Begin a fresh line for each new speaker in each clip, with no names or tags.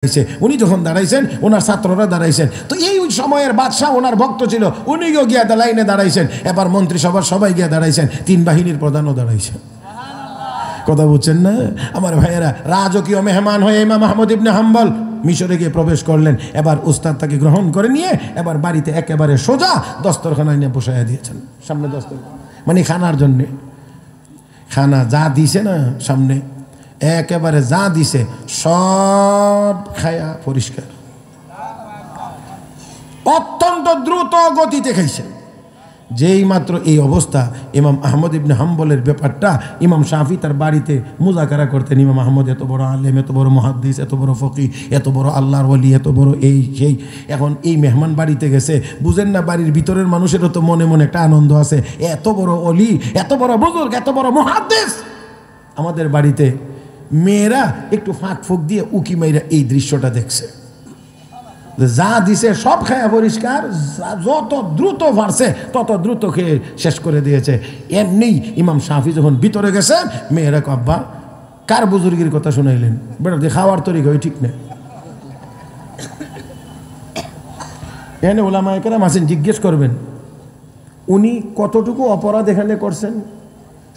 উনি যখন দাঁড়াইছেন ওনার ছাত্ররা দাঁড়াইছেন, তো এই সময়ের বাদশাহ ওনার ভক্ত ছিল, উনিও গিয়া লাইনে দাঁড়াইছেন। এবার মন্ত্রিসভার সবাই গিয়া দাঁড়াইছেন, 3 বাহিনীর প্রধানও দাঁড়াইছেন। কথা বুঝছেন না আমার ভাইয়েরা? রাজকীয় মেহমান হয়ে ইমাম আহমদ ইবনে হাম্বল মিশরে গিয়ে প্রবেশ করলেন। এবার উস্তাদ তাকে গ্রহণ করে নিয়ে এবার বাড়িতে একেবারে সোজা দস্তরখানায় নিয়ে বসাইয়া দিয়েছেন, সামনে দস্তরখানা মানে খানার জন্যে। খানা যা দিছে না সামনে, একেবারে যা দিছে সব খায়া পরিষ্কার, অত্যন্ত দ্রুত গতিতে খাইছে। যেই মাত্র এই অবস্থা, ইমাম আহমদ ইবনে হাম্বলের ব্যাপারটা ইমাম শাফি তার বাড়িতে মুজাকারা করতেন। ইমাম আহমদ এত বড় আলেম, এত বড় মুহাদ্দিস, এত বড় ফকি, এত বড় আল্লাহর ওলি, এত বড় এই সেই। এখন এই মেহমান বাড়িতে গেছে, বুঝেন না বাড়ির ভিতরের মানুষেরও তো মনে মনে একটা আনন্দ আছে, এত বড় অলি, এত বড় বুজুর্গ, এত বড় মুহাদ্দিস আমাদের বাড়িতে। মেয়েরা একটু ফাঁক ফুক দিয়ে উকি মাইরা এই দৃশ্যটা দেখছে, যা দিছে সব খায়া পরিষ্কার, যত দ্রুত পারছে তত দ্রুত খেয়ে শেষ করে দিয়েছে। এমনি ইমাম শাফি যখন ভিতরে গেছেন, মেয়েরা আব্বা কার বুজুর্গের কথা শুনাইলেন, বেটা খাওয়ার তরিকা ওই ঠিক নেই। এখানে ওলামায়ে কেরাম আছেন, জিজ্ঞেস করবেন উনি কতটুকু অপরাধ এখানে করছেন,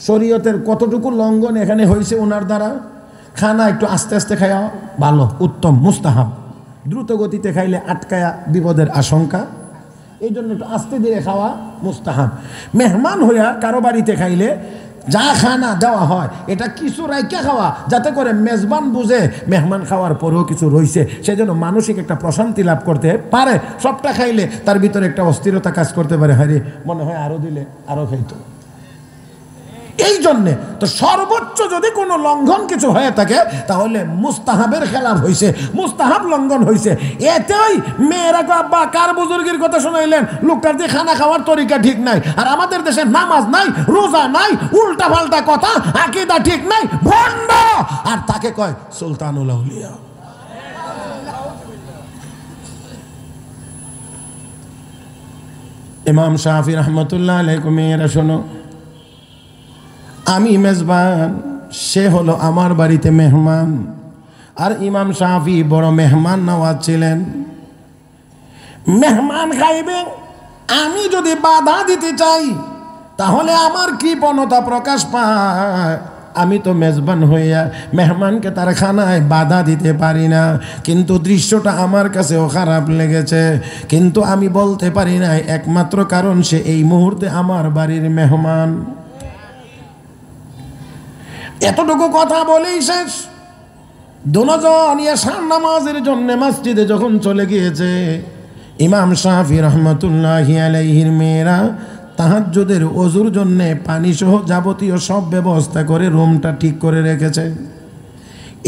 শরীয়তের কতটুকু লঙ্ঘন এখানে হয়েছে ওনার দ্বারা। খানা একটু আস্তে আস্তে খাওয়া ভালো, উত্তম, মুস্তাহাব। দ্রুত গতিতে খাইলে আটকায়া বিপদের আশঙ্কা, এই জন্য একটু আস্তে ধীরে খাওয়া মুস্তাহাব। মেহমান হইয়া কারো বাড়িতে খাইলে যা খানা দেওয়া হয় এটা কিছু রাইকা খাওয়া, যাতে করে মেজবান বুঝে মেহমান খাওয়ার পরেও কিছু রয়েছে, সেজন্য মানসিক একটা প্রশান্তি লাভ করতে পারে। সবটা খাইলে তার ভিতরে একটা অস্থিরতা কাজ করতে পারে, হারে মনে হয় আরো দিলে আরো খাইতো। এই জন্যে তো সর্বোচ্চ যদি কোনো লঙ্ঘন কিছু হয়ে থাকে তাহলে মুস্তাহাবের খেলাফ হয়েছে, মুস্তাহাব লঙ্ঘন হয়েছে। এতেই মেয়েরা আব্বা কার বুজুর্গের কথা শোনাইলেন, লোকটার যে খানা খাওয়ার তরিকা ঠিক নাই, আর আমাদের দেশে নামাজ নাই, রোজা নাই, উল্টা পাল্টা কথা, আকীদা ঠিক নাই, ভণ্ড, আর তাকে কয় সুলতানুল আউলিয়া। ইমাম শাফি রহমতুল্লাহ আলাইহি, মেয়েরা শোনো, আমি মেজবান, সে হলো আমার বাড়িতে মেহমান। আর ইমাম শাফি বড় মেহমান নওয়াজ ছিলেন। মেহমান খাইবে, আমি যদি বাধা দিতে চাই তাহলে আমার কৃপণতা প্রকাশ পায়। আমি তো মেজবান হইয়া মেহমানকে তার খানায় বাধা দিতে পারি না, কিন্তু দৃশ্যটা আমার কাছেও খারাপ লেগেছে। কিন্তু আমি বলতে পারি না, একমাত্র কারণ সে এই মুহূর্তে আমার বাড়ির মেহমান। এতটুকু কথা বলেই শেষ। দুজন এশার নামাজের জন্য মসজিদে যখন চলে গিয়েছে, ইমাম শাফি রহমতুল্লাহি আলাইহির মেয়েরা তাহাজ্জুদের ওযুর জন্য পানি সহ যাবতীয় সব ব্যবস্থা করে রুমটা ঠিক করে রেখেছে।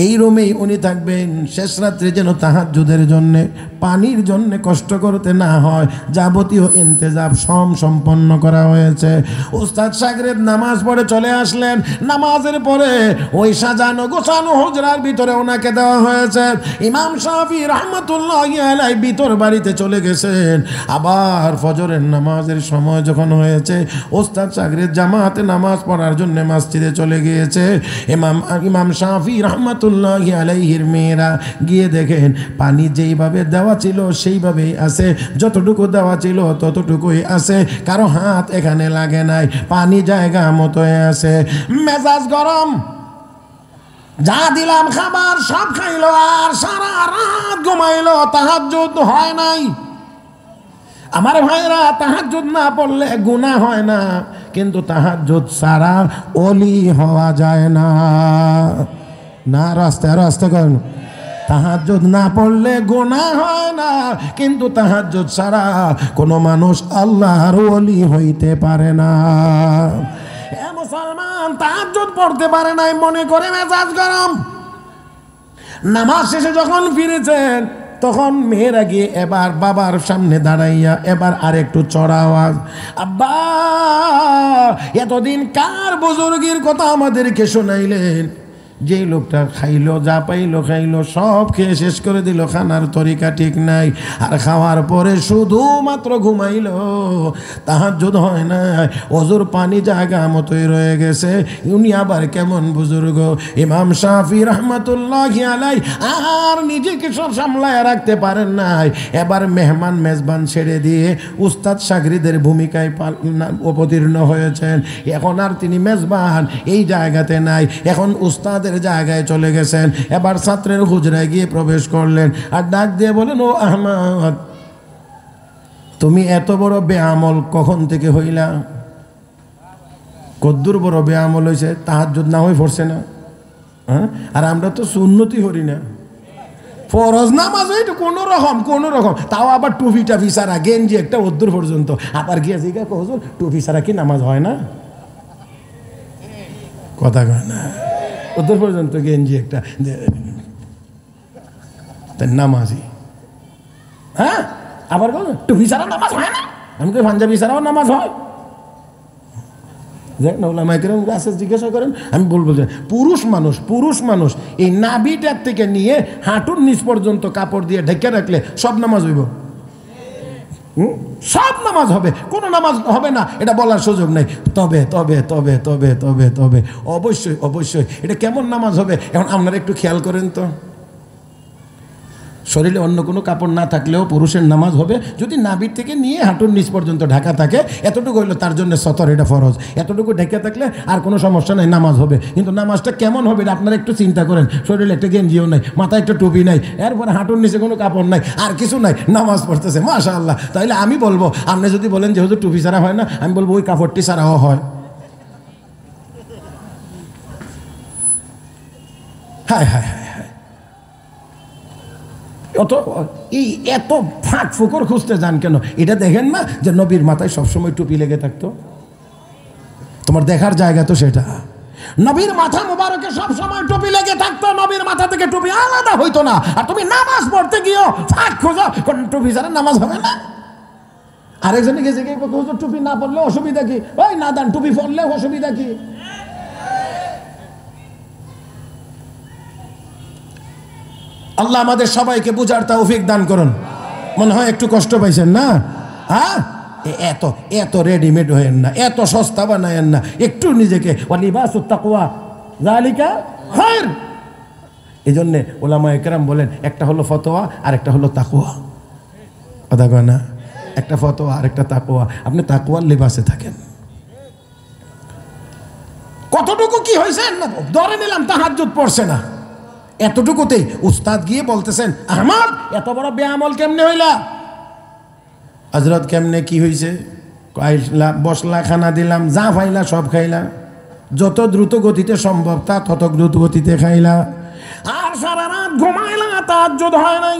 এই রুমেই উনি থাকবেন শেষ রাত্রে, যেন তাহাজ্জুদের জন্যে পানির জন্য কষ্ট করতে না হয়। যাবতীয় ইন্তেজাম সম্পন্ন করা হয়েছে। উস্তাদ শাগরেদ নামাজ পড়ে চলে আসলেন। নামাজের পরে ওই সাজানো গোছানো হুজরার ভিতরে ওনাকে দেওয়া হয়েছে। ইমাম শাফি রহমতুল্লাহি আলাইহি ভিতর বাড়িতে চলে গেছেন। আবার ফজরের নামাজের সময় যখন হয়েছে, উস্তাদ শাগরেদ জামাতে নামাজ পড়ার জন্য মসজিদে চলে গিয়েছে। ইমাম শাফি রহমতুল্লাহি আলাইহির মেয়েরা গিয়ে দেখেন পানি যেইভাবে দেওয়া ছিল সেইভাবেই আছে, যতটুকু দেওয়া ছিল ততটুকুই আছে, কারো হাত এখানে লাগে নাই, পানি জায়গা মতোই আছে। মেজাজ গরম, যা দিলাম খাবার সব খাইলো, আর সারা রাত ঘুমাইলো, তাহাজ্জুদ হয় নাই। আমার ভাইরা, তাহাজ্জুদ না পড়লে গুনাহ হয় না, কিন্তু তাহাজ্জুদ ছাড়া ওলি হওয়া যায় না। না রাস্তায় রাস্তা করেন, তাহাজ্জুদ না পড়লে গুনাহ হয় না, কিন্তু তাহাজ্জুদ ছাড়া কোনো মানুষ আল্লাহর ওলি হইতে পারে না। এ মুসলমান, তাহাজ্জুদ পড়তে পারে নাই মনে করে মেজাজ গরম। নামাজ শেষে যখন ফিরেছেন, তখন মেয়েরা গিয়ে এবার বাবার সামনে দাঁড়াইয়া এবার আরেকটু চড়া আওয়াজ, আব্বা এতদিন কার বুজুর্গের কথা আমাদেরকে শোনাইলেন, যেই লোকটা খাইলো, যা পাইলো খাইলো, সব খেয়ে শেষ করে দিল, খানার তরিকা ঠিক নাই, আর খাওয়ার পরে শুধুমাত্র ঘুমাইলো, তাহাজ্জুদ হয় না, ওজুর পানি জায়গা মতোই রয়ে গেছে। উনি আবার কেমন বুজুর্গ, ইমাম শাফি রহমতুল্লাহি আলাইহি আর নিজেকে সব সামলায় রাখতে পারেন নাই, এবার মেহমান মেজবান ছেড়ে দিয়ে উস্তাদ শাগরিদের ভূমিকায় অবতীর্ণ হয়েছেন। এখন আর তিনি মেজবান এই জায়গাতে নাই, এখন উস্তাদের জায়গায় চলে গেছেন। এবার ছাত্রের হুজরায় গিয়ে প্রবেশ করলেন আর ডাক দিয়ে বলেন, ও আহমদ, তুমি এত বড় বেআমল কখন থেকে হইলা? কদ্দুর বড় বেআমল হয়েছে, তাহাজ্জুদ না হয়ে পড়ছে না? হ্যাঁ, আর আমরা তো সুন্নতি করি না, ফরজ নামাজ হইতো কোনো রকম, তাও আবার টুপি টাফি সারা, গেঞ্জি একটা অদ্দুর পর্যন্ত। আবার গিয়েছি হুজুর টুপি সারা কি নামাজ হয় না? কথা কয় না, অদ্দুর পর্যন্ত গেঞ্জি একটা নামাজি। হ্যাঁ, আবার বল টুপি সারা নামাজ হয় না, আমি তো পাঞ্জাবি সারাও নামাজ হয়। জিজ্ঞাসা করেন, আমি বলবো যে পুরুষ মানুষ এই নাভিটার থেকে নিয়ে হাঁটুর নিচ পর্যন্ত কাপড় দিয়ে ঢেকে রাখলে সব নামাজ হইব, সব নামাজ হবে, কোনো নামাজ হবে না এটা বলার সুযোগ নেই। তবে তবে তবে তবে তবে তবে অবশ্যই এটা কেমন নামাজ হবে এখন আপনারা একটু খেয়াল করেন তো। শরীরে অন্য কোনো কাপড় না থাকলেও পুরুষের নামাজ হবে যদি নাভির থেকে নিয়ে হাঁটুর নিচ পর্যন্ত ঢাকা থাকে, এতটুকু হইলো তার জন্য সতর, এটা ফরজ। এতটুকু ঢেকে থাকলে আর কোনো সমস্যা নেই, নামাজ হবে। কিন্তু নামাজটা কেমন হবে এটা আপনারা একটু চিন্তা করেন। শরীরে একটা গেঞ্জিও নাই, মাথায় একটা টুপি নাই, এরপরে হাঁটুর নিচে কোনো কাপড় নাই, আর কিছু নাই, নামাজ পড়তেছে মাশাআল্লাহ। তাইলে আমি বলবো, আপনি যদি বলেন যেহেতু টুপি ছাড়া হয় না, আমি বলবো ওই কাপড়টি ছাড়াও হয়। হায় হায় হায়, এত ফাঁক ফুকর খুঁজতে যান কেন? এটা দেখেন না যে নবীর মাথায় সবসময় টুপি লেগে থাকতো? তোমার দেখার জায়গা তো সেটা। নবীর মাথা মুবারকে সবসময় টুপি লেগে থাকতো, নবীর মাথা থেকে টুপি আলাদা হইতো না। আর তুমি নামাজ পড়তে গিয়েও ফাঁক খোঁজো, কোন টুপি ছাড়া নামাজ হবে না? আরেকজনে গেছে কি টুপি না পড়লে অসুবিধা কি? ওই না দান, টুপি পড়লে অসুবিধা কি? আল্লাহ আমাদের সবাইকে বুঝার তৌফিক দান করুন। মনে হয় একটু কষ্ট পাইছেন না? হ্যাঁ, এত রেডিমেড হয়েন না, এত সস্তা বানায়েন না, একটু নিজেকে ওয়ালিবাসুত তাকওয়া যালিকা খায়র। এই জন্যে ওলামায়ে কেরাম বলেন, একটা হলো ফতোয়া আর একটা হলো তাকওয়া। কথা কয় না? একটা ফতোয়া আর একটা তাকওয়া। আপনি তাকওয়ার লিবাসে থাকেন। কতটুকু কি হয়েছে ধরে নিলাম তাহাজ্জুদ পড়ছে না, এতটুকুতেই উস্তাদ গিয়ে বলতেছেন, আহমদ এত বড় বেআমল কেমনে হইলা? হযরত কেমনে কি হয়েছে? বসলা, খানা দিলাম, যা পাইলা সব খাইলা, যত দ্রুত গতিতে সম্ভব তা তত দ্রুত গতিতে খাইলা, আর সারা রাত ঘুমাইলা, তাহাজ্জুদ হয় নাই।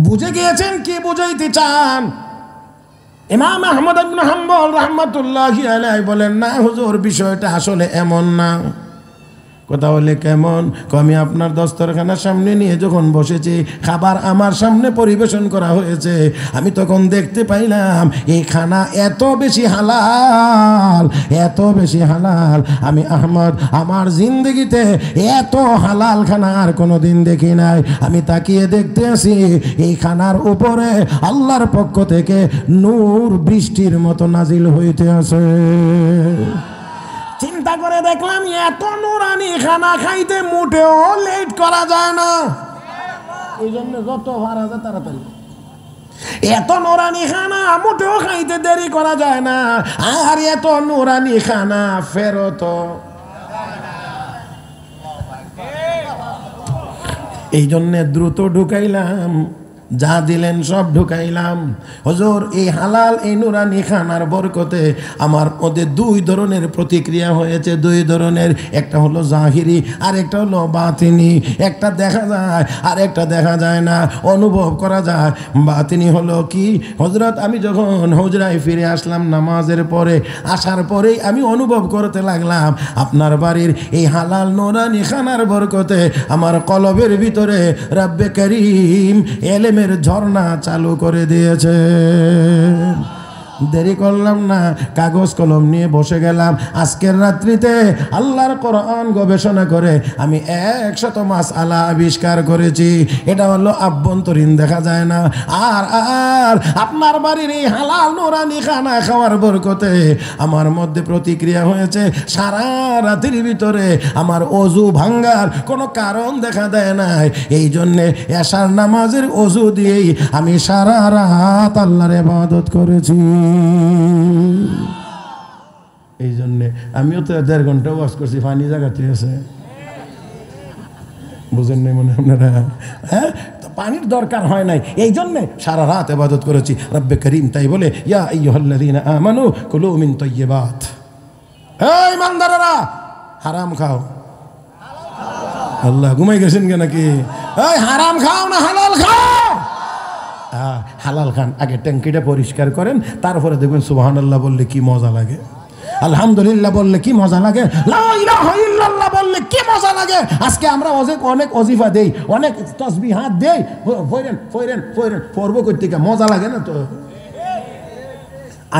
বুঝে গিয়েছেন কি বুঝাইতে চান? ইমাম আহমদ ইবনে হাম্বল রাহমাতুল্লাহি আলাইহি বলেন, না হুজুর, বিষয়টা আসলে এমন না। কথা বলে কেমন? আমি আপনার দস্তরখানার সামনে নিয়ে যখন বসেছি, খাবার আমার সামনে পরিবেশন করা হয়েছে, আমি তখন দেখতে পাইলাম এই খানা এত বেশি হালাল, এত বেশি হালাল, আমি আহমদ আমার জিন্দগিতে এত হালাল খানা আর কোনোদিন দেখি নাই। আমি তাকিয়ে দেখতে আসি, এই খানার উপরে আল্লাহর পক্ষ থেকে নূর বৃষ্টির মতো নাজিল হইতে আছে। চিন্তা করে দেখলাম এত নুরানি খানা খাইতে মোটেও লেট করা যায় না, এই জন্য যত ভাড়া যায় তাড়াতাড়ি। এত নুরানি খানা মোটেও খাইতে দেরি করা যায় না, আর এত নুরানি খানা ফেরত। এই জন্যে দ্রুত ঢুকাইলাম, যা দিলেন সব ঢুকাইলাম। হুজুর, এই হালাল এই নুরানি খানার বরকতে আমার মধ্যে দুই ধরনের প্রতিক্রিয়া হয়েছে, দুই ধরনের। একটা হলো জাহিরি আর একটা হলো বাতিনি। একটা দেখা যায় আর একটা দেখা যায় না, অনুভব করা যায়। বাতিনি হলো কি? হযরত আমি যখন হুজরায় ফিরে আসলাম নামাজের পরে, আসার পরেই আমি অনুভব করতে লাগলাম আপনার বাড়ির এই হালাল নুরানি খানার বরকতে আমার কলবের ভিতরে রব্বে করিম এলেমের ঝর্ণা চালু করে দিয়েছে। দেরি করলাম না, কাগজ কলম নিয়ে বসে গেলাম। আজকের রাত্রিতে আল্লাহর কোরআন গবেষণা করে আমি 100 মাসআলা আবিষ্কার করেছি। এটা হলো আভ্যন্তরীণ, দেখা যায় না। আর আর আপনার বাড়ির এই হালাল নুরানি খানা খাওয়ার বরকতে আমার মধ্যে প্রতিক্রিয়া হয়েছে। সারা রাতের ভিতরে আমার অজু ভাঙ্গার কোনো কারণ দেখা দেয় নাই। এই জন্যে এশার নামাজের অজু দিয়েই আমি সারা রাত আল্লাহর ইবাদত করেছি। এই জন্যে আমিও তো 1.5 ঘন্টা ওয়াজ করছি, পানি জায়গাতে আছে, বুঝেন নাই মনে আপনারা? হ্যাঁ, তো পানির দরকার হয় নাই, এই জন্যে সারা রাত ইবাদত করেছি। রব্বে করিম তাই বলে, ইয়া আইয়ুহাল্লাযীনা আমানু কুলু মিন তাইয়্যিবাত, এই ইমানদারেরা হারাম খাও। আল্লাহ ঘুমাই গেছেন কেন নাকি? এই হারাম খাও না হালাল খাও? হালাল খান, আগে ট্যাঙ্কিটা পরিষ্কার করেন, তারপরে দেখবেন সুবহানাল্লাহ বললে কি মজা লাগে, আলহামদুলিল্লাহ বললে কি মজা লাগে, লা ইলাহা ইল্লাল্লাহ বললে কি মজা লাগে। আজকে আমরা অনেক ওজিফা দেই, অনেক তাসবিহাত দেই, ফয়রেন ফয়রেন ফয়রেন পড়ব করতে মজা লাগে না তো?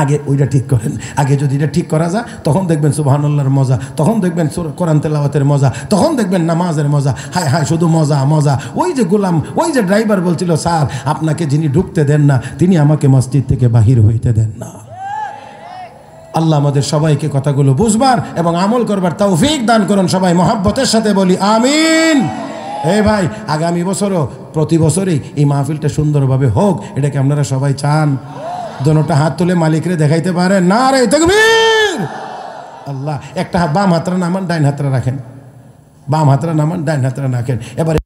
আগে ওইটা ঠিক করেন। আগে যদি এটা ঠিক করা যায় তখন দেখবেন সুবহানাল্লাহর মজা, তখন দেখবেন কোরআন তেলাওয়াতের মজা, তখন দেখবেন নামাজের মজা। হায় হায় শুধু মজা মজা। ওই যে গোলাম, ওই যে ড্রাইভার বলছিল, স্যার আপনাকে যিনি ঢুকতে দেন না তিনি আমাকে মসজিদ থেকে বাহির হইতে দেন না। আল্লাহ আমাদের সবাইকে কথাগুলো বুঝবার এবং আমল করবার তৌফিক দান করুন। সবাই মহব্বতের সাথে বলি আমিন। এই ভাই, আগামী বছরও প্রতি বছরই এই মাহফিলটা সুন্দরভাবে হোক, এটাকে আপনারা সবাই চান? দোনোটা হাত তুলে মালিকরে দেখাইতে পারেন? নারে তাকবীর। আল্লাহ, একটা হাত বাম হাতরা নামান, ডাইন হাতরা রাখেন, বাম হাতরা নামান, ডাইন হাতরা রাখেন। এবারে